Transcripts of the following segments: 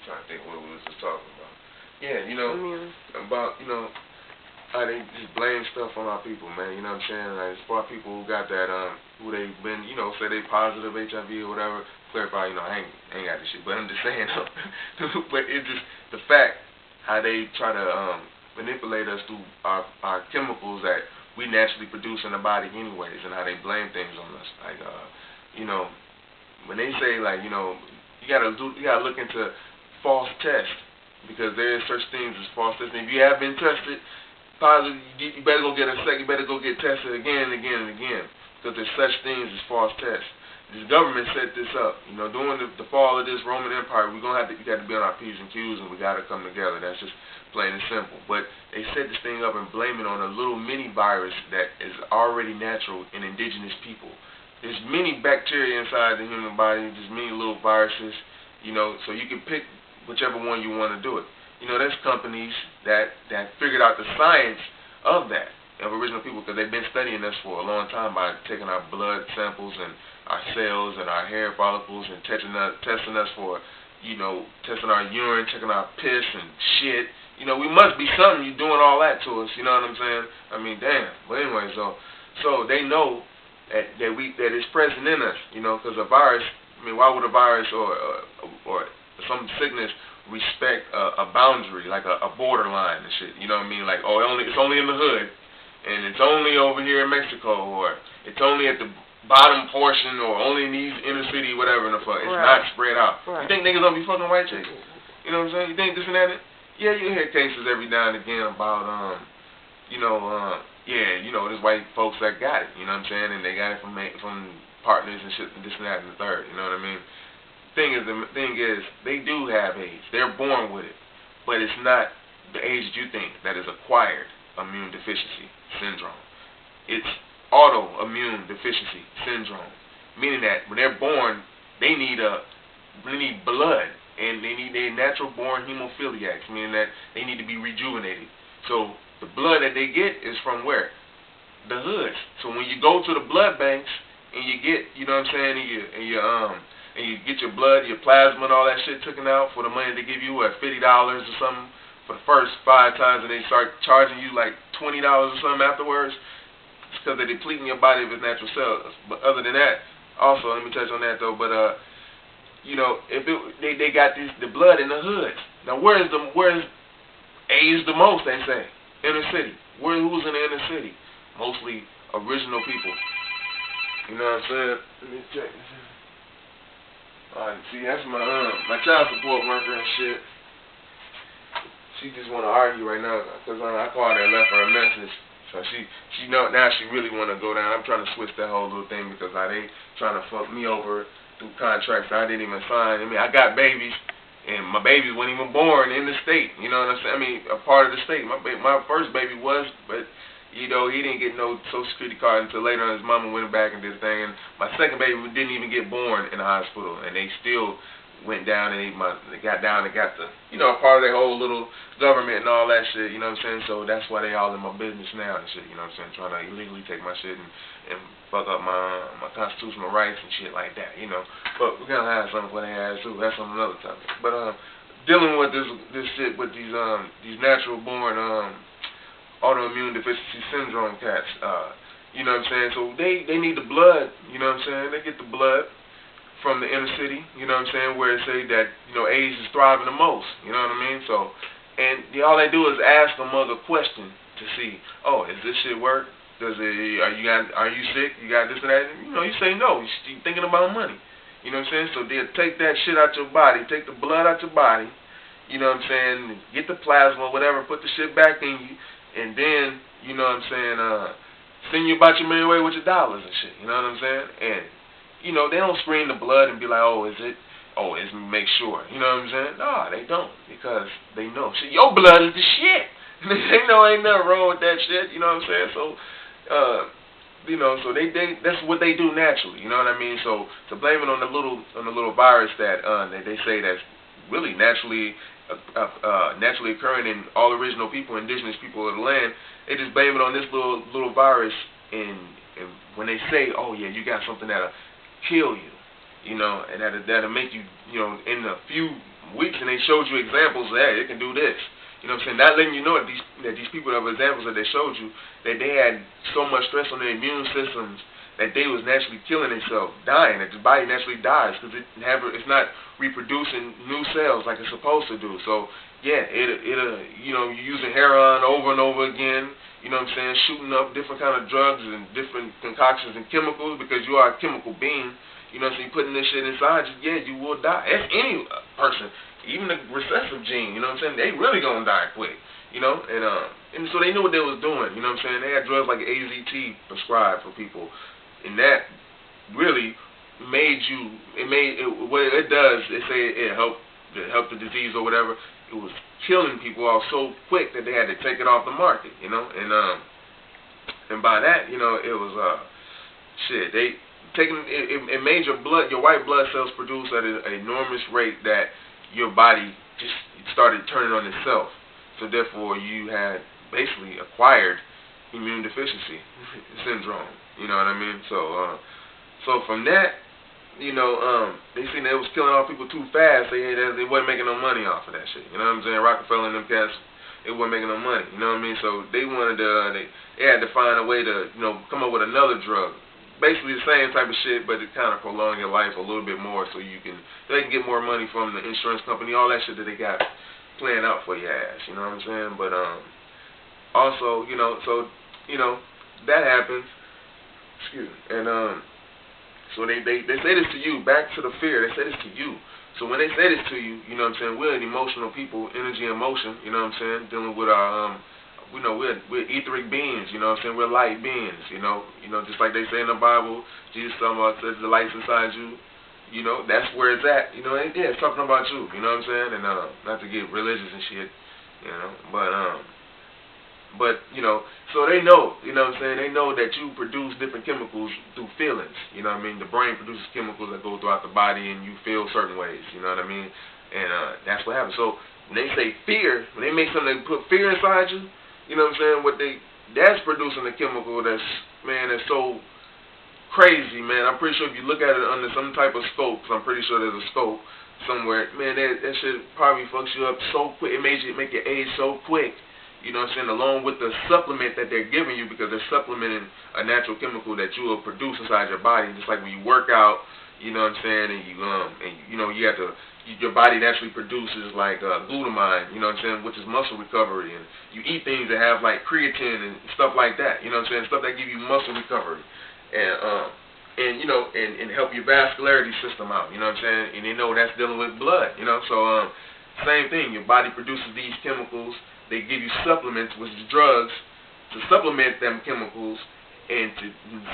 trying to think what we was just talking about. Yeah, about, how they just blame stuff on our people, man. You know what I'm saying? Like, as far as people who got that, who they've been, say they positive HIV or whatever, clarify, I ain't got this shit, but I'm just saying, but it's just the fact how they try to manipulate us through our chemicals that we naturally produce in the body anyways, and how they blame things on us. Like, when they say, like, you gotta look into false tests, because there is such things as false testing. If you have been tested positive, you better go get you better go get tested again and again and again, because there's such things as false tests. This government set this up. During the fall of this Roman Empire, we got to be on our P's and Q's, and we got to come together. That's just plain and simple. But they set this thing up and blame it on a little mini virus that is already natural in indigenous people. There's many bacteria inside the human body, just many little viruses, so you can pick whichever one you want to do it. There's companies that figured out the science of that, of original people, because they've been studying us for a long time by taking our blood samples and our cells and our hair follicles and testing us for, testing our urine, checking our piss and shit. We must be something. You're doing all that to us, you know what I'm saying? I mean, damn. But anyway, so they know that it's present in us, because a virus, why would a virus or some sickness respect a boundary, like a borderline and shit, you know what I mean? Like, it's only in the hood, and it's only over here in Mexico, or it's only at the bottom portion, or only in these inner city, whatever the fuck. It's not spread out. Right. You think niggas gonna be fucking white chicks? You know what I'm saying? You think this and that? Yeah, you hear cases every now and again about, there's white folks that got it, you know what I'm saying? And they got it from partners and shit, and this and that and the third, you know what I mean? The thing is, they do have AIDS. They're born with it. But it's not the AIDS that you think, that is acquired immune deficiency syndrome. It's autoimmune deficiency syndrome, meaning that when they're born, they need blood, and they're natural born hemophiliacs, meaning that they need to be rejuvenated. So the blood that they get is from where? The hoods. So when you go to the blood banks and you get, you know what I'm saying, and you get your blood, your plasma, and all that shit taken out for the money they give you, $50 or something for the first 5 times, and they start charging you like $20 or something afterwards. It's because they're depleting your body of its natural cells. But other than that, also, let me touch on that though, but they got the blood in the hoods. Now where's AIDS the most, they say? Inner city. Who's in the inner city? Mostly original people. You know what I'm saying? Let me check this. Alright, see, that's my child support worker and shit. She just want to argue right now, because I called her and left her a message. So she now she really want to go down. I'm trying to switch that whole little thing, because they trying to fuck me over through contracts I didn't even sign. I got babies, and my babies weren't even born in the state. You know what I'm saying? A part of the state. My first baby was, but he didn't get no Social Security card until later on. His mama went back and did the thing. And my second baby didn't even get born in the hospital, and they still went down and they got down and got the, part of their whole little government and all that shit, you know what I'm saying? So that's why they all in my business now and shit, you know what I'm saying? Trying to illegally take my shit and fuck up my constitutional rights and shit like that, But we're gonna have something for their ass too. That's on another topic. But dealing with this shit with these natural born autoimmune deficiency syndrome cats, you know what I'm saying? So they need the blood, you know what I'm saying? They get the blood from the inner city, you know what I'm saying, where it say that, AIDS is thriving the most, you know what I mean? So, and all they do is ask a mother a question to see, is this shit work? Are you sick? You got this and that? You say no. You're thinking about money. You know what I'm saying? So they'll take that shit out your body, take the blood out your body, you know what I'm saying, get the plasma, whatever, put the shit back in you, and then, you know what I'm saying, send you about your merry way with your dollars and shit, you know what I'm saying? And they don't screen the blood and be like, it's make sure. You know what I'm saying? No, they don't, because they know. Shit, your blood is the shit. They know ain't nothing wrong with that shit. You know what I'm saying? So, so they that's what they do naturally. You know what I mean? So to blame it on the little virus that they say that's really naturally occurring in all original people, indigenous people of the land, they just blame it on this little virus. And when they say, you got something that'll kill you, and that'll make you, in a few weeks, and they showed you examples that, hey, it can do this. You know what I'm saying? Not letting you know that these people that were examples that they showed you, that they had so much stress on their immune systems that they was naturally killing themselves, dying, that the body naturally dies because it's not reproducing new cells like it's supposed to do. So yeah, you know, you're using heroin over and over again, you know what I'm saying, shooting up different kind of drugs and different concoctions and chemicals because you are a chemical being, you know what I'm saying, putting this shit inside you, yeah, you will die. That's any person, even the recessive gene, you know what I'm saying, they really gonna die quick, you know, and so they knew what they was doing, you know what I'm saying. They had drugs like AZT prescribed for people. And that really made you, what it does, they say it helped the disease or whatever. It was killing people off so quick that they had to take it off the market, you know. And by that, you know, it was they taking it made your white blood cells produce at an enormous rate that your body just started turning on itself. So therefore, you had basically acquired immune deficiency syndrome. You know what I mean? So from that, you know, they seen that it was killing off people too fast. They wasn't making no money off of that shit. You know what I'm saying? Rockefeller and them cats, they wasn't making no money. You know what I mean? So they wanted to, they had to find a way to, you know, come up with another drug. Basically the same type of shit, but it kind of prolong your life a little bit more, so they can get more money from the insurance company, all that shit that they got planned out for your ass. You know what I'm saying? But also, you know, so you know that happens. Excuse me. And so they say this to you, back to the fear, they say this to you. So when they say this to you, you know what I'm saying, we're an emotional people, energy and motion, you know what I'm saying, dealing with our, you know, we're etheric beings, you know what I'm saying, we're light beings, you know, just like they say in the Bible, Jesus talking about says the light's inside you, you know, that's where it's at, you know, and yeah, it's talking about you, you know what I'm saying, and not to get religious and shit, you know, but, you know, so they know, you know what I'm saying, they know that you produce different chemicals through feelings, you know what I mean, the brain produces chemicals that go throughout the body and you feel certain ways, you know what I mean, and that's what happens. So when they say fear, when they make something that put fear inside you, you know what I'm saying, that's producing a chemical that's so crazy, man. I'm pretty sure if you look at it under some type of scope, 'cause I'm pretty sure there's a scope somewhere, man, that shit probably fucks you up so quick, it make your age so quick. You know what I'm saying, along with the supplement that they're giving you, because they're supplementing a natural chemical that you will produce inside your body, just like when you work out, you know what I'm saying, and you know, you have to, your body naturally produces like glutamine, you know what I'm saying, which is muscle recovery, and you eat things that have like creatine and stuff like that, you know what I'm saying, stuff that give you muscle recovery, and you know, and help your vascularity system out, you know what I'm saying, and they know that's dealing with blood, you know, so same thing, your body produces these chemicals. They give you supplements, which is drugs, to supplement them chemicals and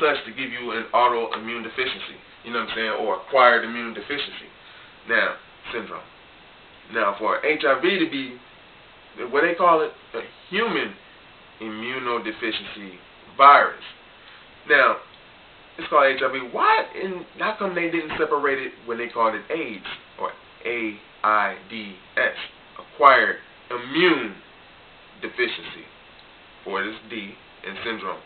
such to give you an autoimmune deficiency, you know what I'm saying, or acquired immune deficiency. Now, syndrome. Now, for HIV to be, what they call it, a human immunodeficiency virus. Now, it's called HIV. Why? And how come they didn't separate it when they called it AIDS, or AIDS, acquired immune deficiency, or this D in syndrome.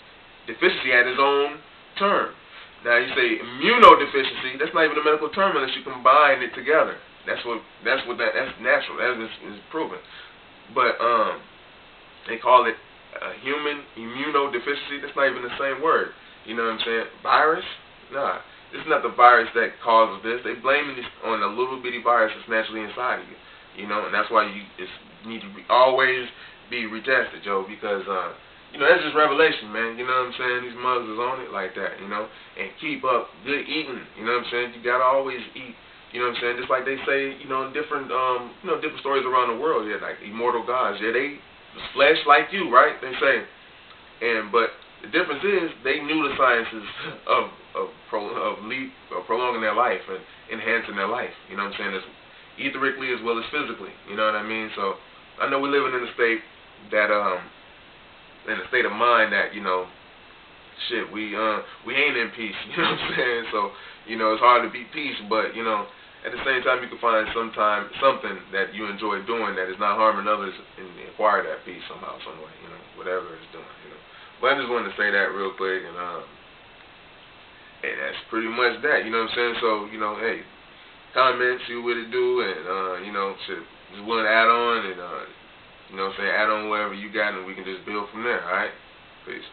Deficiency had its own term. Now you say immunodeficiency, that's not even a medical term unless you combine it together. That's natural. That is proven. But they call it a human immunodeficiency. That's not even the same word. You know what I'm saying? Virus? Nah. This is not the virus that causes this. They blame this on a little bitty virus that's naturally inside of you. You know, and that's why you need to always be retested, Joe, because you know, that's just revelation, man. You know what I'm saying? These mothers is on it like that, you know, and keep up good eating. You know what I'm saying? You gotta always eat. You know what I'm saying? Just like they say, you know, different different stories around the world. Yeah, like immortal gods. Yeah, they flesh like you, right? They say, but the difference is they knew the sciences of prolonging their life and enhancing their life. You know what I'm saying? As etherically as well as physically. You know what I mean? So I know we're living in a state that in a state of mind that, you know, shit, we ain't in peace, you know what I'm saying? So, you know, it's hard to be peace, but, you know, at the same time you can find something that you enjoy doing that is not harming others and acquire that peace somehow, some way, you know, whatever it's doing, you know. But I just wanted to say that real quick, and that's pretty much that, you know what I'm saying? So, you know, hey, comment, see what it do, and you know, shit, just willing to add on, and you know what I'm saying, add on whatever you got, and we can just build from there. All right, peace.